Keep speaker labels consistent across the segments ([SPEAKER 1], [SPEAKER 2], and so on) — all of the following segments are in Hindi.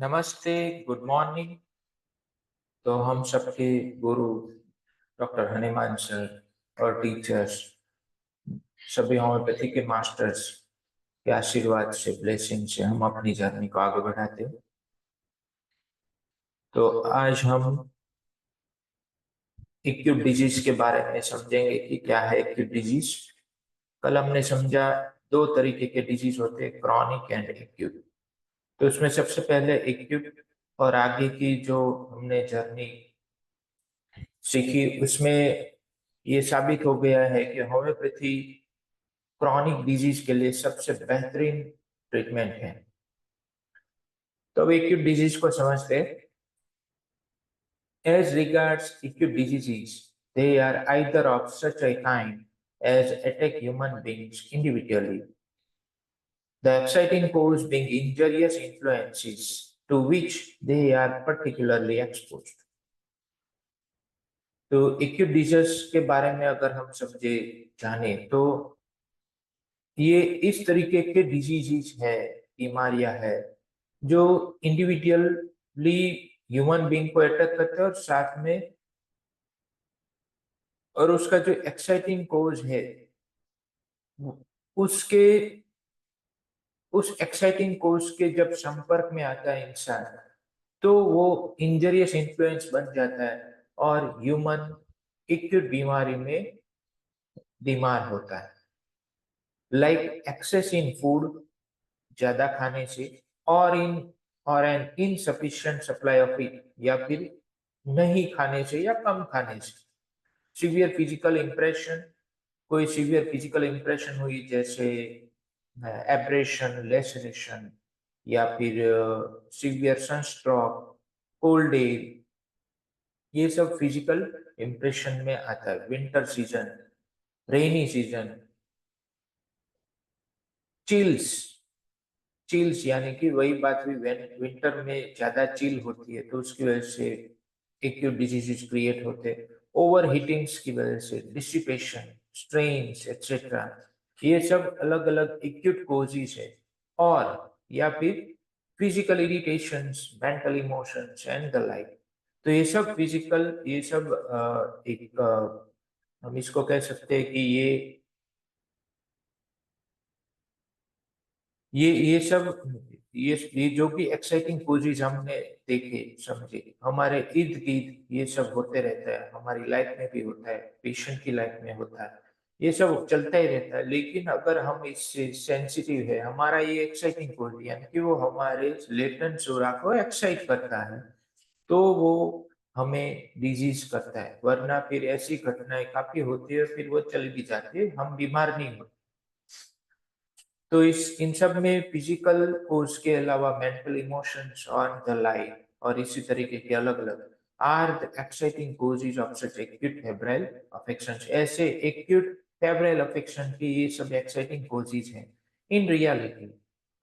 [SPEAKER 1] नमस्ते, गुड मॉर्निंग। तो हम सबके गुरु डॉक्टर हनीमान सर और टीचर्स, सभी होम्योपैथी के मास्टर्स के आशीर्वाद से, ब्लेसिंग से हम अपनी जर्नी को आगे बढ़ाते हैं। तो आज हम एक्यूट डिजीज के बारे में समझेंगे कि क्या है एक्यूट डिजीज। कल हमने समझा दो तरीके के डिजीज होते हैं, क्रॉनिक एंड एक्यूट। तो इसमें सबसे पहले एक्यूट और आगे की जो हमने जर्नी सीखी उसमें ये साबित हो गया है कि होम्योपैथी क्रॉनिक डिजीज के लिए सबसे बेहतरीन ट्रीटमेंट है। तो अब एक्यूट डिजीज को समझते हैं। As regards acute diseases, they are either of such a kind as attack human beings individually, the exciting cause being injurious influences to which they are particularly exposed। तो एक्यूट डिजीज के बारे में अगर हम समझे जाने तो ये इस तरीके के डिजीजेस है, बीमारियां है जो इंडिविजुअली ह्यूमन बीइंग को अटैक करते हैं और साथ में और उसका जो एक्साइटिंग कोज है उसके उस एक्साइटिंग कोज के जब संपर्क में आता है इंसान तो वो इंजरियस इन्फ्लुएंस बन जाता है और ह्यूमन एक्यूट बीमारी में बीमार होता है। लाइक एक्सेस इन फूड, ज्यादा खाने से, और an insufficient supply of it, या फिर नहीं खाने से या कम खाने से। सीवियर फिजिकल इंप्रेशन, कोई सीवियर फिजिकल इंप्रेशन हुई जैसे एब्रेशन, लेसरेशन, या फिर सीवियर सनस्ट्रोक, कोल्ड डे, ये सब फिजिकल इंप्रेशन में आता है। Winter season, rainy season, chills, chills यानी कि वही बात हुई, विंटर में ज्यादा चिल होती है तो उसकी वजह से एक्यूट डिजीजेस क्रिएट होते हैं। ओवर हीटिंग्स की वजह से डिसिपेशन, स्ट्रेन्स एक्सेट्रा, ये सब अलग अलग एक्यूट कोजेस है। और या फिर physical irritations, mental emotions and the like. तो ये सब फिजिकल, ये सब हम इसको कह सकते हैं कि ये सब ये जो भी एक्साइटिंग कोजेज हमने देखे समझे हमारे इर्द गिर्द, ये सब होते रहता है, हमारी लाइफ में भी होता है, पेशेंट की लाइफ में होता है, ये सब चलता ही रहता है। लेकिन अगर हम इससे सेंसिटिव है, हमारा ये एक्साइटिंग कोज यानी कि वो हमारे लेटेंट सोरा को एक्साइट करता है तो वो हमें डिजीज करता है। वरना फिर ऐसी घटनाएं काफी होती है, फिर वो चली भी जाती है, हम बीमार नहीं होते। तो इस इन सब में फिजिकल कोर्स के अलावा मेंटल इमोशंस और द लाइफ और इसी तरीके के अलग अलग are the exciting causes of such acute febrile affections. ऐसे एक्यूट फेब्राइल अफेक्शन की ये सब एक्साइटिंग कोजेज हैं। In reality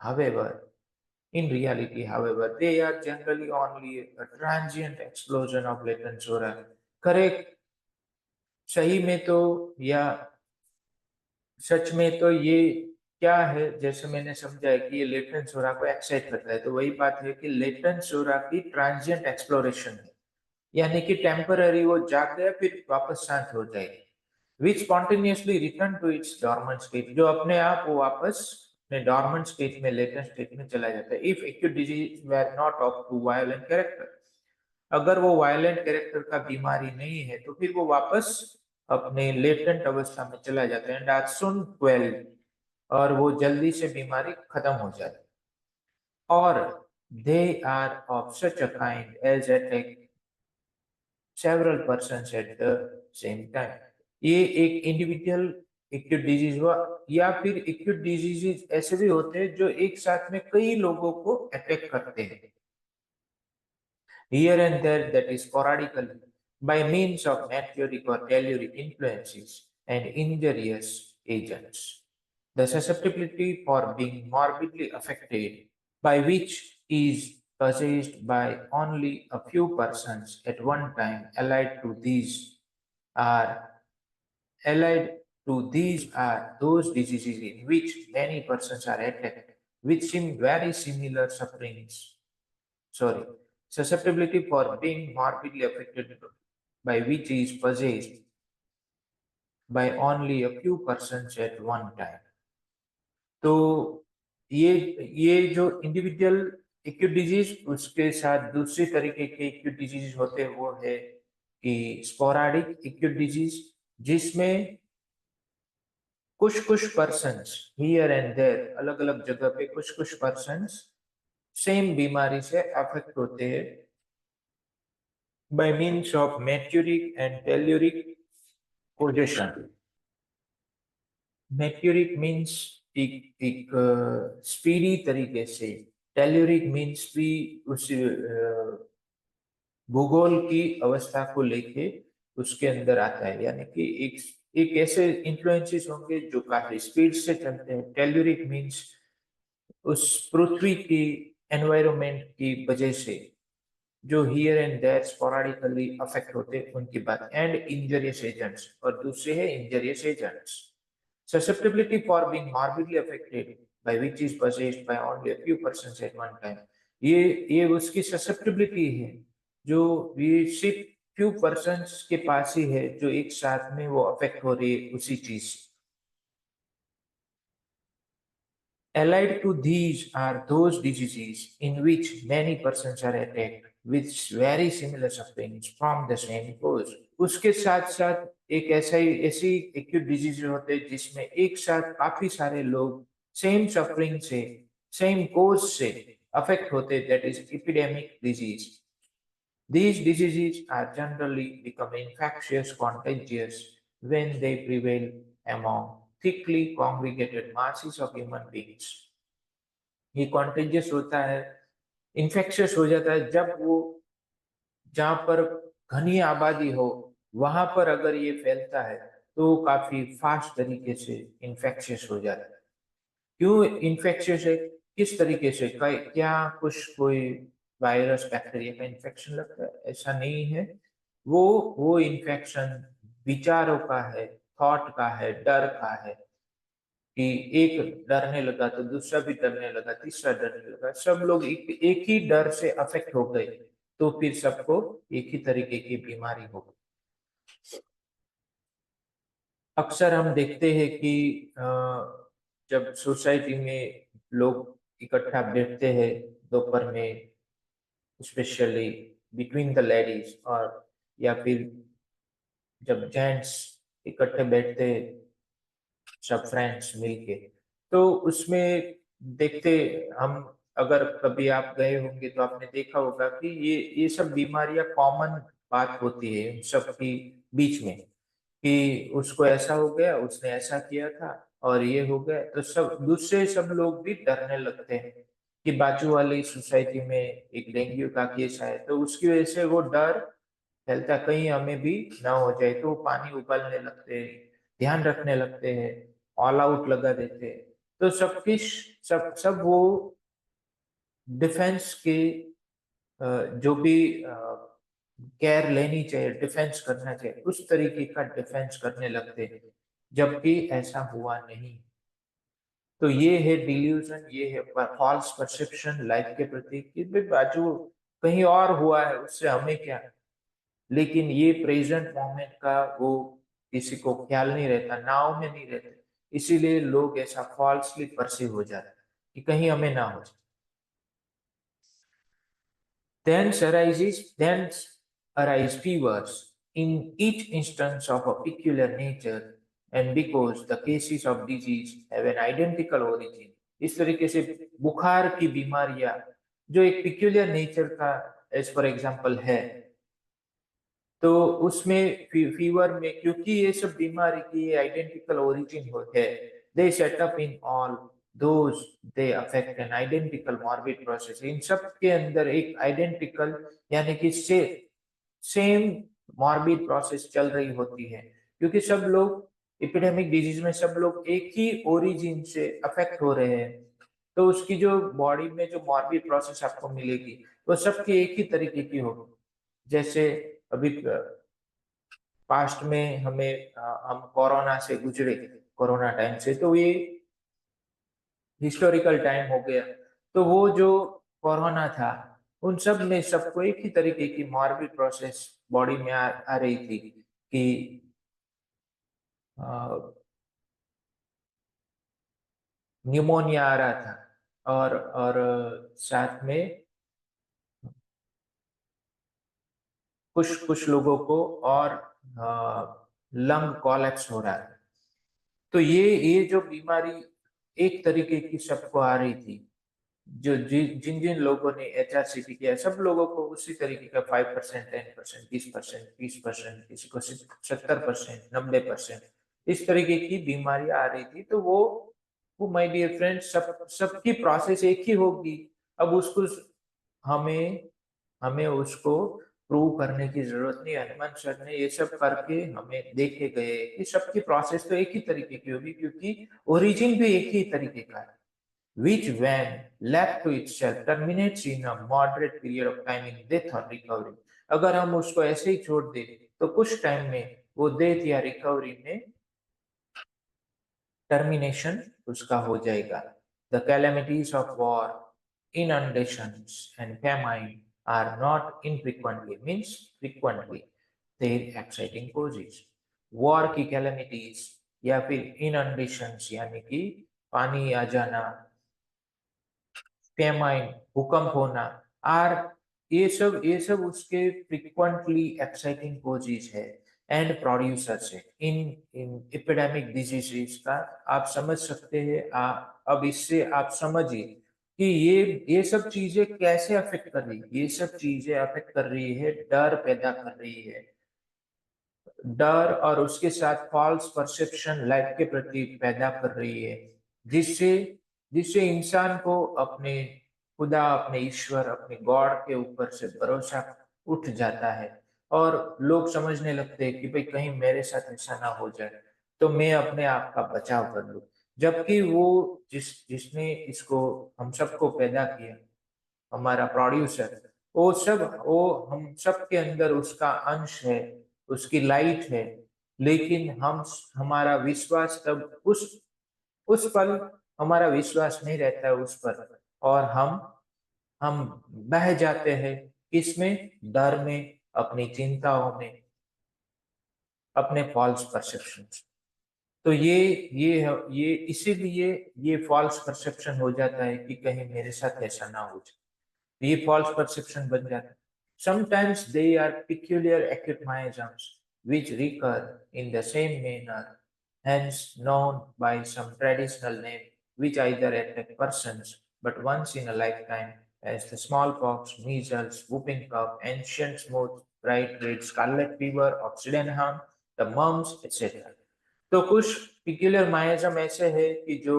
[SPEAKER 1] however however they are generally only a transient explosion of latent sora। Correct, सही में तो या सच में तो ये क्या है, जैसे मैंने समझा है कि ये लेटेंट सोरा को एक्साइट करता है, तो वही बात है कि लेटेंट सोरा की ट्रांजिएंट एक्सप्लोरेशन है, यानी कि टेम्पररी वो जाग गया फिर वापस शांत हो जाएगी। Which spontaneously return to its dormant state, जो अपने आप वो वापस अपने डॉर्मेंट स्टेट में, लेटेंट स्टेट में चला जाता है। If acute disease were not of too violent character, अगर वो वायलेंट कैरेक्टर का बीमारी नहीं है तो फिर वो वापस अपने लेटेंट अवस्था में चला जाता है एंड आर सुन क्वेल, और वो जल्दी से बीमारी खत्म हो जाती है। और they are of such a kind as attack several persons at the same time. ये एक इंडिविजुअल एक्यूट डिजीज हुआ, या फिर एक्यूट डिजीजेज ऐसे भी होते हैं जो एक साथ में कई लोगों को अटैक करते हैं, here and there, that is sporadically, by means of natriuretic or telluric influences and injurious agents. The susceptibility for being morbidly affected, by which is possessed by only a few persons at one time, are allied to these are those diseases in which many persons are attacked with very similar sufferings. sorry, susceptibility for being morbidly affected by which is possessed by only a few persons at one time. तो ये जो इंडिविजुअल एक्यूट डिजीज, उसके साथ दूसरी तरीके के एक्यूट डिजीज होते हैं वो है कि स्पोराडिक एक्यूट डिजीज, जिसमें कुछ पर्सन्स हियर एंड देयर, अलग अलग जगह पे कुछ पर्सन्स सेम बीमारी से अफेक्ट होते हैं by means of meteoric and telluric causation. meteoric means एक स्पीडी तरीके से, टेल्यूरिक मीन्स भी उस भूगोल की अवस्था को लेके उसके अंदर आता है, यानी कि एक ऐसे इन्फ्लुएंसेस होंगे जो काफी स्पीड से चलते हैं। टेल्यूरिक मीन्स उस पृथ्वी की एनवायरनमेंट की वजह से जो हियर एंड देयर स्पोराडिकली अफेक्ट होते हैं उनकी बात, एंड इंजरियस एजेंट्स, और दूसरे है injurious agents. Susceptibility for being morbidly affected by which is possessed by only a few persons at one time. ये उसकी susceptibility है जो ये सिर्फ few persons के पास ही है, जो एक साथ में वो affect हो रही है उसी चीज से। Allied to these are those diseases in which many persons are attacked with very similar sufferings from the same cause. उसके साथ साथ एक ऐसी एक्यूट डिजीज होते हैं जिसमें एक साथ काफी सारे लोग सेम सफरिंग से, सेम कोज से अफेक्ट होते, that is epidemic disease. These diseases are generally become infectious, contagious when they prevail among thickly congregated masses of human beings. ये contagious होता है, infectious हो जाता है जब वो, जहां पर घनी आबादी हो वहां पर अगर ये फैलता है तो काफी फास्ट तरीके से इन्फेक्शियस हो जाता है। क्यों इन्फेक्शियस है, किस तरीके से, क्या कुछ कोई वायरस बैक्टीरिया का इन्फेक्शन लगता है? ऐसा नहीं है। वो इन्फेक्शन विचारों का है, थॉट का है, डर का है, कि एक डरने लगा तो दूसरा भी डरने लगा, तीसरा डरने लगा, सब लोग एक ही डर से अफेक्ट हो गए, तो फिर सबको एक ही तरीके की बीमारी हो गई। अक्सर हम देखते हैं कि जब सोसाइटी में लोग इकट्ठा बैठते हैं दोपहर में, स्पेशली बिटवीन द लेडीज, और या फिर जब जेंट्स इकट्ठे बैठते हैं सब फ्रेंड्स मिलके, तो उसमें देखते हम, अगर कभी आप गए होंगे तो आपने देखा होगा कि ये सब बीमारियां कॉमन बात होती है इन सब की बीच में, कि उसको ऐसा हो गया, उसने ऐसा किया था और ये हो गया, तो सब दूसरे सब लोग भी डरने लगते हैं कि बाजू वाली सोसाइटी में एक डेंगू का केस आया, तो उसकी वजह से वो डर फैलता, कहीं हमें भी ना हो जाए, तो पानी उबालने लगते हैं, ध्यान रखने लगते हैं, ऑल आउट लगा देते हैं। तो सब कुछ, सब वो डिफेंस के जो भी केयर लेनी चाहिए, डिफेंस करना चाहिए, उस तरीके का डिफेंस करने लगते हैं, जबकि ऐसा हुआ नहीं। तो ये है डिल्यूजन, ये है फॉल्स परसेप्शन लाइफ के प्रति, कि भाई बाजू कहीं और हुआ है, उससे हमें क्या। लेकिन ये प्रेजेंट मोमेंट का वो किसी को ख्याल नहीं रहता, नाव में नहीं रहते, इसीलिए लोग ऐसा फॉल्सली परसीव हो जाता है कि कहीं हमें ना हो जाए। Thence arise fevers in each instance of a peculiar nature, and because the cases of disease have an identical origin, इस तरीके से बुखार की बीमारियां जो एक पिक्यूलियर नेचर का एज फॉर एग्जांपल है, तो उसमें फीवर में क्योंकि ये सब बीमारी की आइडेंटिकल ओरिजिन है, they set up in all those they affect an identical morbid process, इन सब के अंदर एक आइडेंटिकल यानी कि सेम मॉर्बिड प्रोसेस चल रही होती है, क्योंकि सब लोग एपिडेमिक डिजीज में सब लोग एक ही ओरिजिन से अफेक्ट हो रहे हैं, तो उसकी जो बॉडी में जो मॉर्बिड प्रोसेस आपको मिलेगी वो सबकी एक ही तरीके की होगी। जैसे अभी पास्ट में हम कोरोना से गुजरे, कोरोना टाइम से, तो ये हिस्टोरिकल टाइम हो गया, तो वो जो कोरोना था उन सब में सबको एक ही तरीके की मॉर्बिड प्रोसेस बॉडी में आ रही थी कि न्यूमोनिया आ रहा था और साथ में कुछ कुछ लोगों को और लंग कोलैप्स हो रहा था। तो ये जो बीमारी एक तरीके की सबको आ रही थी, जो जिन जिन लोगों ने HRCP किया, सब लोगों को उसी तरीके का 5%, 10%, 20%, 30%, किसी को 70%, 90%, इस तरीके की बीमारियां आ रही थी। तो वो माय डियर फ्रेंड्स, सबकी प्रोसेस एक ही होगी। अब उसको हमें हमें उसको प्रूव करने की जरूरत नहीं। हनुमान सर ने ये सब करके हमें देखे गए कि सबकी प्रोसेस तो एक ही तरीके की होगी, क्योंकि ओरिजिन भी एक ही तरीके का है, which when left to itself terminates in a moderate period of time in death or recovery। अगर हम उसको ऐसे ही छोड़ दें तो कुछ टाइम में वो डेथ या रिकवरी में टर्मिनेशन उसका हो जाएगा। The calamities of war, inundations and famine are not infrequently, means frequently, their exciting causes। War की कैलेमिटीज या फिर इनंडेशंस यानी कि पानी आ जाना, फेमाइन भूकंप होना, आर ये सब उसके फ्रीक्वेंटली एक्साइटिंग कोजेज है एंड प्रोड्यूसर्स है इन इन एपिडेमिक डिजीजेस का। आप समझ सकते हैं। अब इससे आप समझिए कि ये सब चीजें कैसे अफेक्ट कर रही है। ये सब चीजें अफेक्ट कर रही है, डर पैदा कर रही है, डर और उसके साथ फॉल्स परसेप्शन लाइफ के प्रति पैदा कर रही है, जिससे जिससे इंसान को अपने खुदा, अपने ईश्वर, अपने गॉड के ऊपर से भरोसा उठ जाता है। और लोग समझने लगते हैं कि भाई कहीं मेरे साथ ऐसा ना हो जाए, तो मैं अपने आप का बचाव कर लूं। जबकि वो जिसने इसको हम सबको पैदा किया, हमारा प्रोड्यूसर, वो हम सब के अंदर उसका अंश है, उसकी लाइट है। लेकिन हम हमारा विश्वास तब उस पल हमारा विश्वास नहीं रहता है उस पर, और हम बह जाते हैं किसमें, डर में, अपनी चिंताओं में, अपने फॉल्स परसेप्शन। तो ये इसीलिए ये फॉल्स परसेप्शन हो जाता है कि कहीं मेरे साथ ऐसा ना हो जाए। ये फॉल्स परसेप्शन बन जाता है। Sometimes they are peculiar acute miasms which recur in the same manner, hence known by some traditional name, which either attack persons but once in a lifetime, as the smallpox, measles, whooping cough, ancient smooth, bright red scarlet fever of Sydenham, the mumps, etc। तो कुछ पिक्यूलर मायाजम ऐसे है कि जो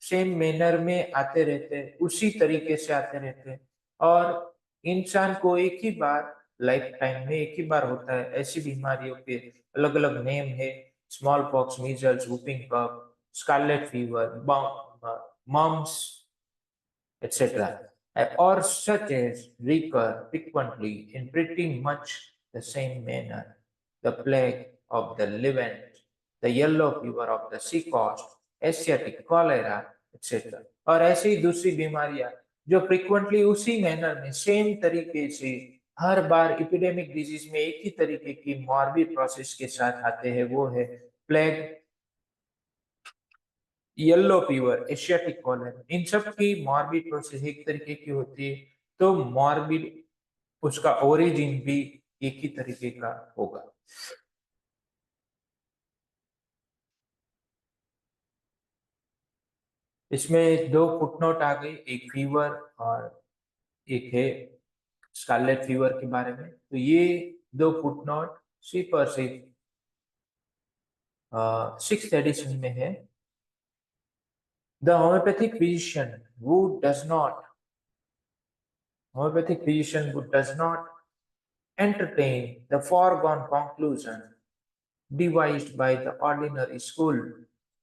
[SPEAKER 1] सेम मैनर में आते रहते हैं, उसी तरीके से आते रहते हैं, और इंसान को एक ही बार लाइफ टाइम में एक ही बार होता है। ऐसी बीमारियों के अलग अलग नेम है, smallpox, measles, whooping cough, scarlet fever, mumps, etc. Or such as recur frequently in pretty much the same manner. The plague of the Levant, the yellow fever of the sea coast, asiatic cholera, etc. और ऐसी ही दूसरी बीमारियां जो फ्रिक्वेंटली उसी मैनर में सेम तरीके से हर बार एपिडेमिक डिजीज में एक ही तरीके की मॉर्बिड प्रोसेस के साथ आते हैं, वो है plague, yellow fever, Asiatic cholera. इन सब की मॉर्बिड प्रोसेस एक तरीके की होती है, तो मॉर्बिड उसका ओरिजिन भी एक ही तरीके का होगा। इसमें दो फुटनोट आ गई, एक फीवर और एक है स्कारलेट फीवर के बारे में। तो ये दो फुटनोट सिर्फ और सिर्फ 6th एडिशन में है। The homeopathic physician who does not homeopathic physician who does not entertain the foregone conclusion devised by the ordinary school,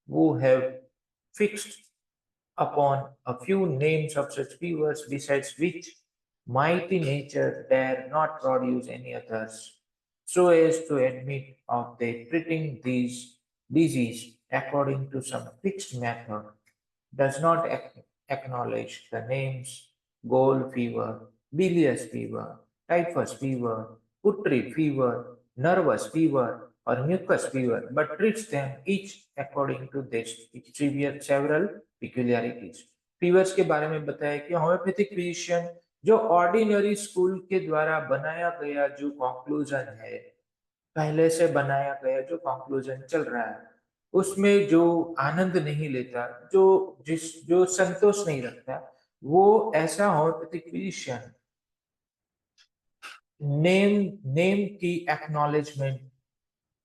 [SPEAKER 1] who have fixed upon a few names of such fevers, besides which mighty nature dare not produce any others, so as to admit of their treating these disease according to some fixed method, does not acknowledge the names gold fever, bilious fever, typhus fever, putrid fever, nervous fever, or mucus fever, but treats them each according to their several peculiarities. Fevers के बारे में बताया कि होम्योपैथिक फिजिशियन जो ऑर्डिनरी स्कूल के द्वारा बनाया गया जो कंक्लूजन है, पहले से बनाया गया जो कंक्लूजन चल रहा है, उसमें जो आनंद नहीं लेता, जो संतोष नहीं रखता, वो ऐसा होम्योपैथिक फिजिशियन नेम नेम की एक्नॉलेजमेंट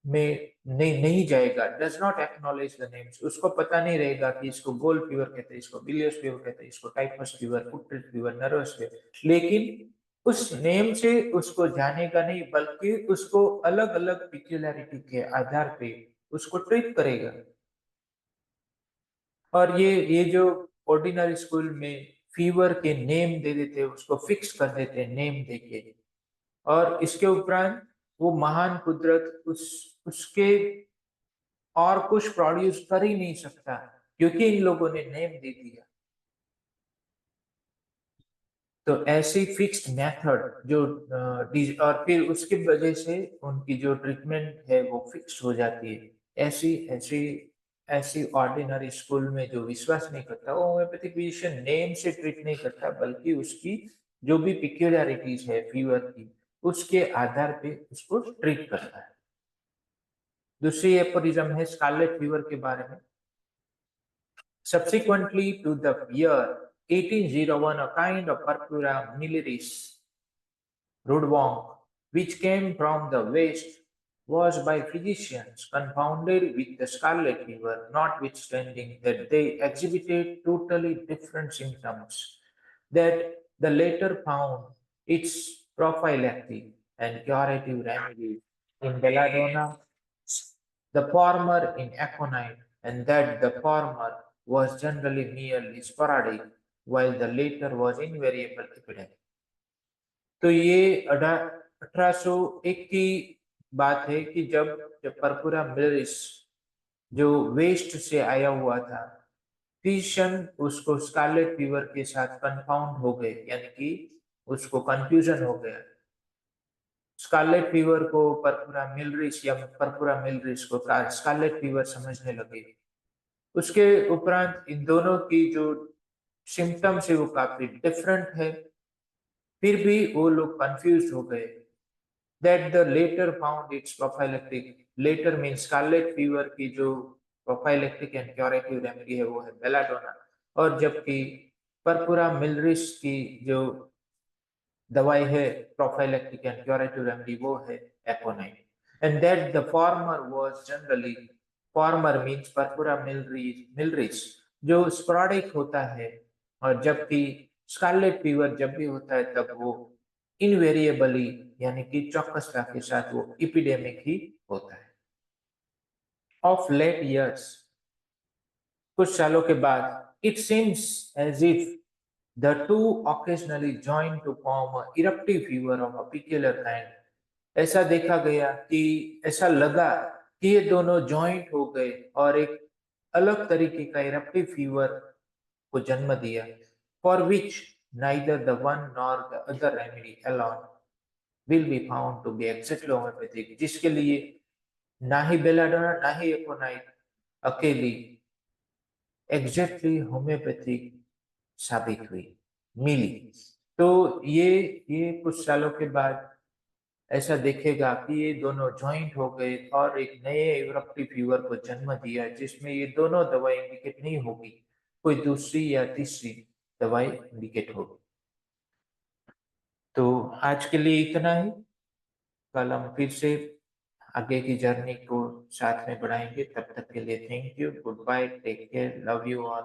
[SPEAKER 1] में नहीं जाएगा, does not acknowledge the names. उसको पता नहीं रहेगा कि इसको गोल्ड फीवर कहते हैं, इसको बिलियस फीवर कहते हैं, इसको typhus fever, putrid fever, nervous fever, लेकिन उस नेम से उसको जानेगा नहीं, बल्कि उसको अलग अलग पिक्यूलरिटी के आधार पे उसको ट्रीट करेगा। और ये जो ऑर्डिनरी स्कूल में फीवर के नेम दे देते, उसको फिक्स कर देते नेम देके, और इसके उपरांत वो महान कुदरत उसके और कुछ प्रोड्यूस कर ही नहीं सकता, क्योंकि इन लोगों ने नेम दे दिया। तो ऐसी फिक्स्ड मेथड जो और फिर उसकी वजह से उनकी जो ट्रीटमेंट है वो फिक्स हो जाती है। ऐसी ऐसी ऐसी ऑर्डिनरी स्कूल में जो विश्वास नहीं करता, वो होम्योपैथिक फिजिशियन नेम से ट्रीट नहीं करता, बल्कि उसकी जो भी पिक्यूलरिटीज है फीवर की, उसके आधार पे उसको ट्रीट करता है। दूसरी एपोरिज्म है स्कारलेट फीवर के बारे में। Subsequently to the year 1801, a kind of Purpura miliaris rudbonk, which came from the west, was by physicians confounded with the scarlet fever, notwithstanding that they exhibited totally different symptoms, that the latter found its prophylactic and curative remedies in belladonna, the former in aconite, and that the former was generally merely sporadic, while the latter was invariable epidemic. तो ये 1801 की बात है कि जब परपुरा मिलिस जो वेस्ट से आया हुआ था, फिजिशियन उसको स्कारलेट फीवर के साथ कंफाउंड हो गए, यानी कि उसको कंफ्यूजन हो गया। स्कारलेट फीवर को परपुरा मिलरिस या परपुरा मिलरिस को स्कारलेट फीवर समझने लगे। उसके उपरांत इन दोनों की जो सिम्टम्स है वो काफी डिफरेंट है, फिर भी वो लोग कंफ्यूज हो गए। That the latter found its prophylactic, latter mean scarlet fever की जो प्रोफाइलेक्टिक एंड क्यूरेटिव रेमेडी है वो है बेलाडोना, और जबकि परपुरा मिलरिस की जो दवाई है प्रोफाइलेक्टिक एंड क्यूरेटिव रेमेडी वो है एपोनाइट। And that the former was generally, former means purpura miliaris जो स्पोराडिक होता है, और जबकि स्कारलेट फीवर जब भी होता है तब वो इनवेरिएबली यानी कि चौकसता के साथ वो एपिडेमिक ही होता है। ऑफ लेट इयर्स, कुछ सालों के बाद, it seems as if the two occasionally join to form a eruptive fever of a peculiar kind. ऐसा देखा गया कि ऐसा लगा कि ये दोनों जॉइंट हो गए और एक अलग तरीके का इरप्टिव फीवर को जन्म दिया, for which neither the one nor the other remedy alone will be found to be exactly homeopathic, जिसके लिए ना ही बेलाडोना ना ही एकोनाइट अकेली एग्जैक्टली होम्योपैथिक साबित हुई, मिली। तो ये कुछ सालों के बाद ऐसा देखेगा कि ये दोनों जॉइंट हो गए और एक नए इरप्टिव फीवर को जन्म दिया, जिसमें ये दोनों दवाई इंडिकेट नहीं होगी, कोई दूसरी या तीसरी दवाई इंडिकेट होगी। तो आज के लिए इतना ही। कल हम फिर से आगे की जर्नी को साथ में बढ़ाएंगे। तब तक के लिए thank you, good bye, take care, love you all.